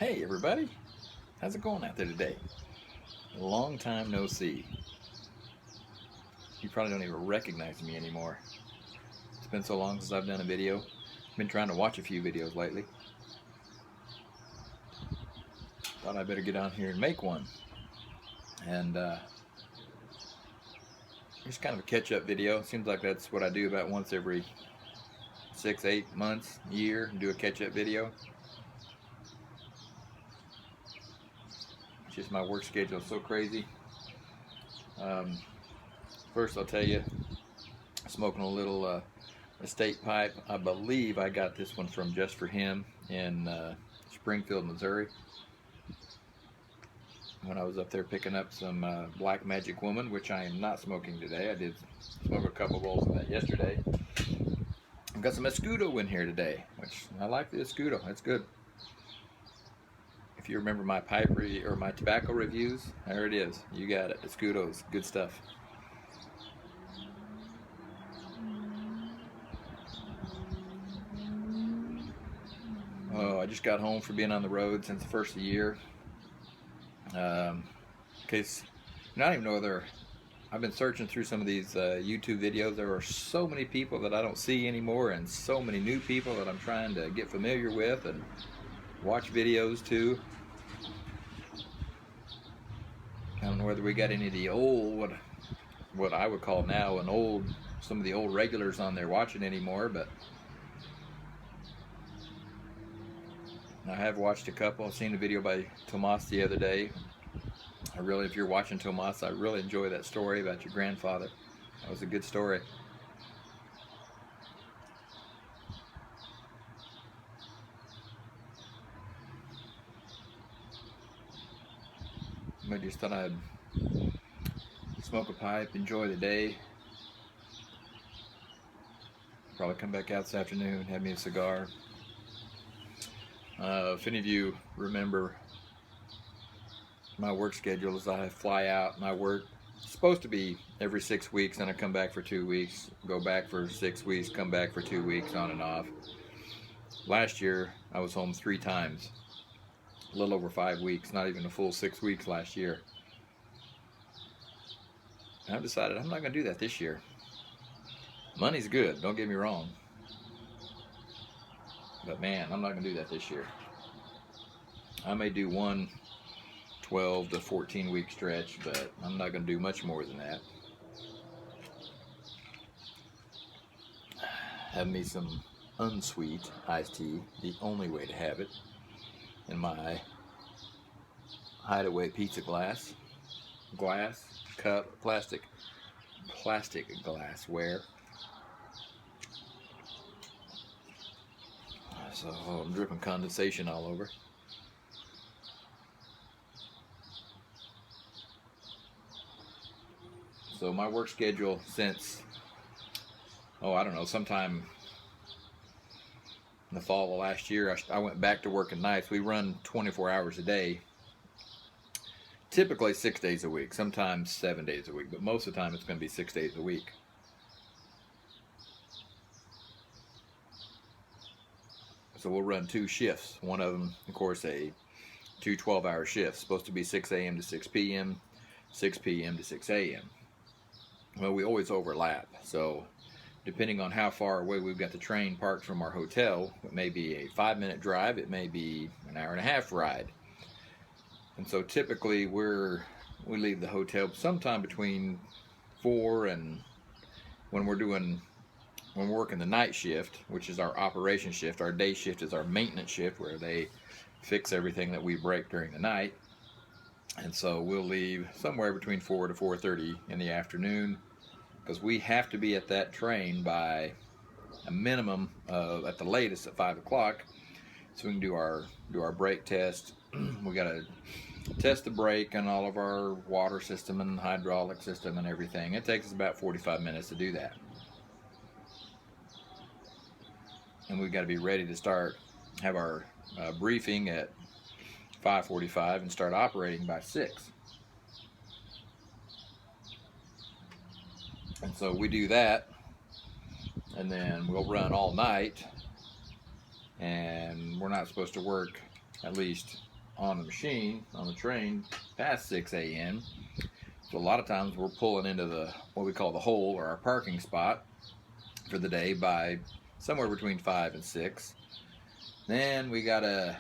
Hey everybody, how's it going out there today? Long time no see. You probably don't even recognize me anymore. It's been so long since I've done a video. I've been trying to watch a few videos lately. Thought I better get on here and make one. And just kind of a catch-up video. Seems like that's what I do about once every 6-8 months, year, do a catch-up video. It's just my work schedule is so crazy. First I'll tell you, smoking a little estate pipe. I believe I got this one from Just For Him in Springfield, Missouri. When I was up there picking up some Black Magic Woman, which I am not smoking today. I did smoke a couple bowls of that yesterday. I've got some Escudo in here today, which I like the Escudo. That's good. If you remember my or my tobacco reviews, there it is. You got it. Escudo's good stuff. Oh, I just got home from being on the road since the first of the year. In case I don't even know whether I've been searching through some of these YouTube videos. There are so many people that I don't see anymore, and so many new people that I'm trying to get familiar with and watch videos too. I don't know whether we got any of the old, what I would call now some of the old regulars on there watching anymore, but I have watched a couple. I've seen a video by Tomas the other day. If you're watching Tomas, I really enjoy that story about your grandfather. That was a good story. I just thought I'd smoke a pipe, enjoy the day. Probably come back out this afternoon, have me a cigar. If any of you remember my work schedule, is I fly out and I work. It's supposed to be every 6 weeks, and I come back for 2 weeks, go back for 6 weeks, come back for 2 weeks, on and off. Last year I was home 3 times, a little over 5 weeks, not even a full 6 weeks last year. And I've decided I'm not going to do that this year. Money's good, don't get me wrong, but man, I'm not going to do that this year. I may do one 12 to 14 week stretch, but I'm not going to do much more than that. Have me some unsweet iced tea, the only way to have it, in my Hideaway pizza glass, cup, plastic glassware. So I'm dripping condensation all over. So my work schedule since, I don't know, sometime in the fall of last year, I went back to working nights. We run 24 hours a day, typically 6 days a week, sometimes 7 days a week, but most of the time it's going to be 6 days a week. So we'll run 2 shifts. One of them, of course, two 12-hour shifts, supposed to be 6 a.m. to 6 p.m., 6 p.m. to 6 a.m. Well, we always overlap, so depending on how far away we've got the train parked from our hotel, it may be a 5-minute drive, it may be an hour-and-a-half ride. And so typically we leave the hotel sometime between 4 and when we're working the night shift, which is our operation shift. Our day shift is our maintenance shift, where they fix everything that we break during the night. And so we'll leave somewhere between 4 to 4:30 in the afternoon, because we have to be at that train by a minimum of, at the latest, at 5 o'clock, so we can do our brake test. We got to test the brake and all of our water system and hydraulic system and everything. It takes us about 45 minutes to do that. And we've got to be ready to have our briefing at 5:45 and start operating by 6. And so we do that, and then we'll run all night, and we're not supposed to work at least on the machine, on the train, past 6 a.m. So a lot of times we're pulling into what we call the hole, or our parking spot for the day, by somewhere between 5 and 6. Then we gotta,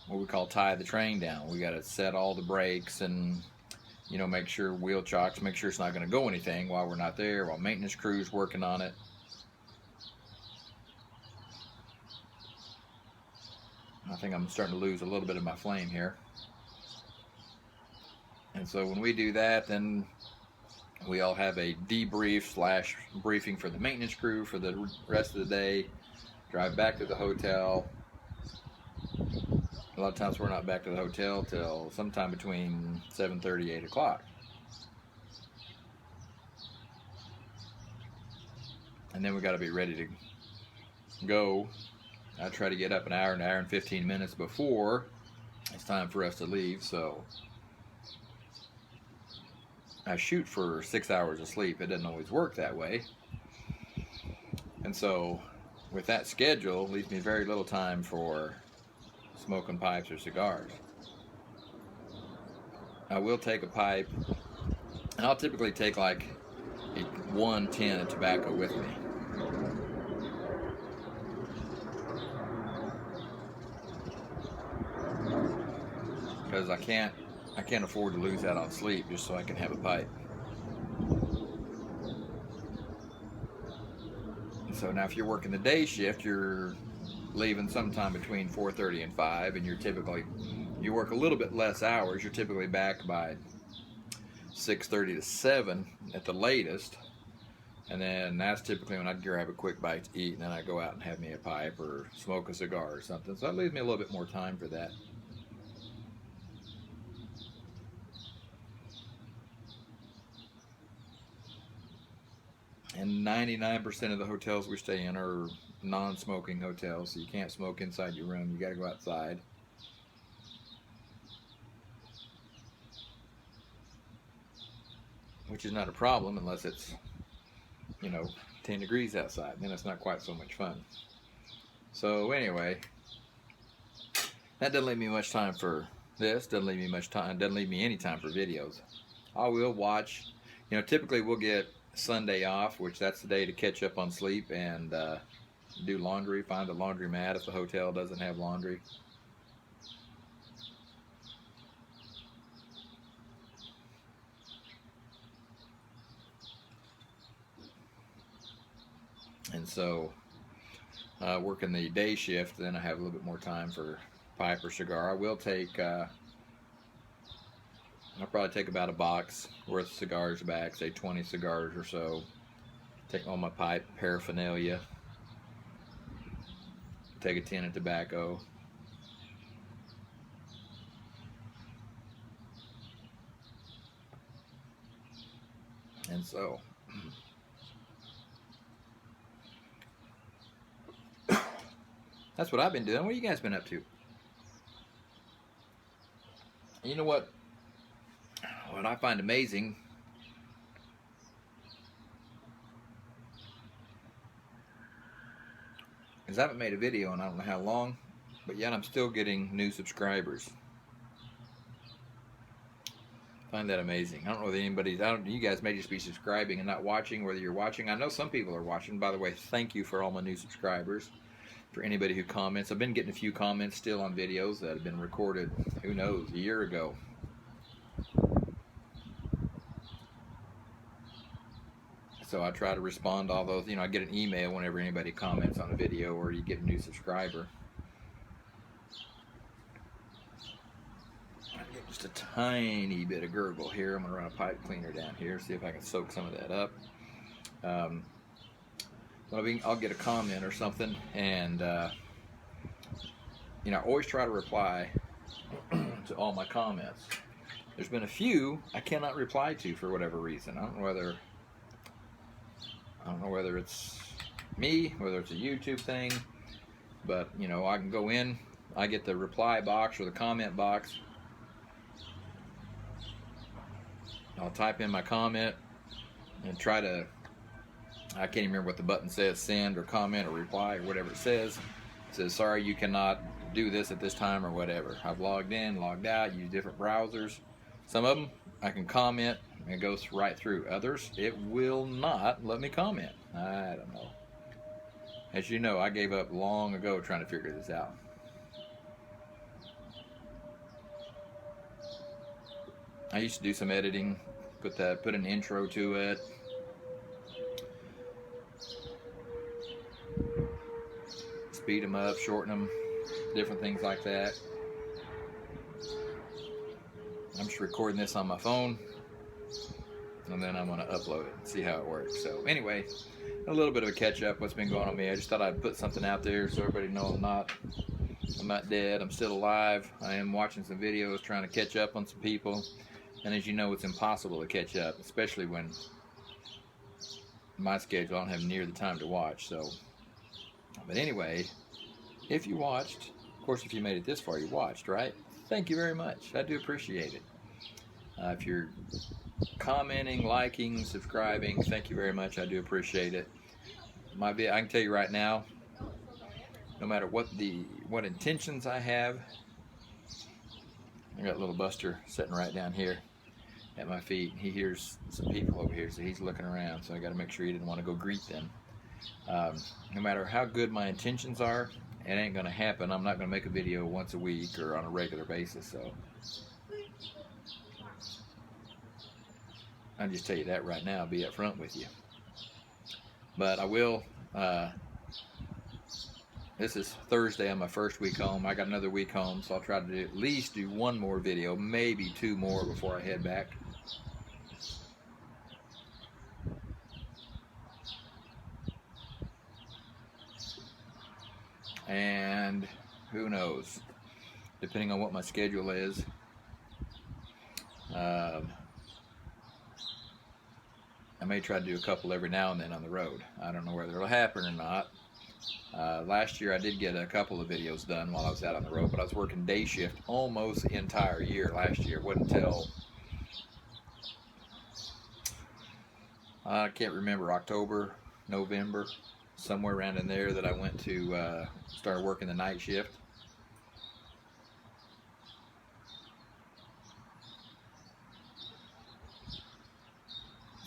what we call, tie the train down. We gotta set all the brakes and, make sure wheel chocks, make sure it's not gonna go anything while we're not there, while maintenance crew's working on it. I think I'm starting to lose a little bit of my flame here. And so when we do that, then we all have a debrief / briefing for the maintenance crew for the rest of the day. Drive back to the hotel. A lot of times we're not back to the hotel till sometime between 7:30, 8 o'clock. And then we got to be ready to go. I try to get up an hour and 15 minutes before it's time for us to leave. So I shoot for 6 hours of sleep. It doesn't always work that way. And so with that schedule, it leaves me very little time for smoking pipes or cigars. I will take a pipe, and I'll typically take like one tin of tobacco with me. Because I can't afford to lose out on sleep just so I can have a pipe. And so now if you're working the day shift, you're leaving sometime between 4:30 and 5, and you work a little bit less hours. You're typically back by 6:30 to 7 at the latest. And then that's typically when I'd grab a quick bite to eat, and then I go out and have me a pipe or smoke a cigar or something. So that leaves me a little bit more time for that. And 99% of the hotels we stay in are non-smoking hotels, so you can't smoke inside your room. You got to go outside. Which is not a problem unless it's, 10 degrees outside. Then it's not quite so much fun. So anyway, that doesn't leave me much time for this. Doesn't leave me any time for videos. I will watch. Typically we'll get Sunday off, which that's the day to catch up on sleep and do laundry, find a laundromat if the hotel doesn't have laundry. And so working the day shift, then I have a little bit more time for pipe or cigar. I will take I'll probably take about a box worth of cigars back, say 20 cigars or so. Take all my pipe paraphernalia. Take a tin of tobacco. And so that's what I've been doing. What have you guys been up to? You know what I find amazing is I haven't made a video in I don't know how long, but yet I'm still getting new subscribers. I find that amazing. I don't know whether you guys may just be subscribing and not watching, whether you're watching. I know some people are watching. By the way, thank you for all my new subscribers. For anybody who comments, I've been getting a few comments still on videos that have been recorded, who knows, a year ago. So I try to respond to all those. I get an email whenever anybody comments on a video or you get a new subscriber. I get just a tiny bit of gurgle here. I'm going to run a pipe cleaner down here, see if I can soak some of that up. I'll get a comment or something, and I always try to reply to all my comments. There's been a few I cannot reply to for whatever reason. I don't know whether it's me, whether it's a YouTube thing, but I can go in, I get the reply box or the comment box, I'll type in my comment and try to, I can't even remember what the button says, send or comment or reply or whatever it says, It says, sorry, you cannot do this at this time or whatever. I've logged in, logged out, used different browsers. Some of them I can comment and it goes right through. Others, it will not let me comment. I don't know. As you know, I gave up long ago trying to figure this out. I used to do some editing, put an intro to it. Speed them up, shorten them, different things like that. I'm just recording this on my phone, and then I'm going to upload it and see how it works. So anyway, a little bit of a catch up what's been going on with me. I just thought I'd put something out there so everybody knows I'm not dead. I'm still alive. I am watching some videos, trying to catch up on some people. And as you know, it's impossible to catch up, especially when my schedule, I don't have near the time to watch. So, but anyway, if you watched, of course, if you made it this far, you watched, right? Thank you very much. I do appreciate it. If you're commenting, liking, subscribing, thank you very much. I do appreciate it. I can tell you right now, no matter what intentions I have, I got little Buster sitting right down here at my feet. He hears some people over here, so he's looking around. So I got to make sure he didn't want to go greet them. No matter how good my intentions are, it ain't going to happen. I'm not going to make a video once a week or on a regular basis. So I'll just tell you that right now. I'll be up front with you. But I will. This is Thursday on my first week home. I got another week home, so I'll try to at least do one more video, maybe two more before I head back. And who knows, depending on what my schedule is, I may try to do a couple every now and then on the road. I don't know whether it'll happen or not. Last year I did get a couple of videos done while I was out on the road, but I was working day shift almost the entire year last year. It wasn't until I can't remember, October, November, somewhere around in there, that I went to start working the night shift.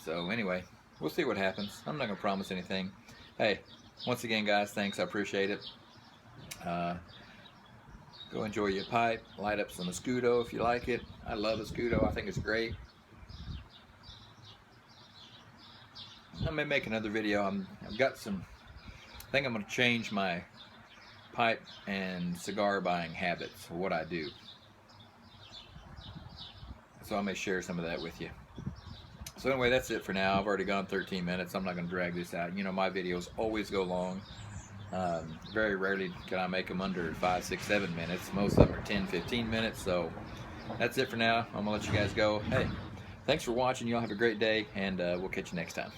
So anyway, we'll see what happens. I'm not going to promise anything. Hey, once again, guys, thanks. I appreciate it. Go enjoy your pipe. Light up some Escudo if you like it. I love Escudo. I think it's great. I may make another video. I've got some. I think I'm going to change my pipe and cigar buying habits, or what I do. So I may share some of that with you. So anyway, that's it for now. I've already gone 13 minutes. I'm not going to drag this out. You know, my videos always go long. Very rarely can I make them under 5, 6, 7 minutes. Most of them are 10, 15 minutes. So that's it for now. I'm going to let you guys go. Hey, thanks for watching. Y'all have a great day, and we'll catch you next time.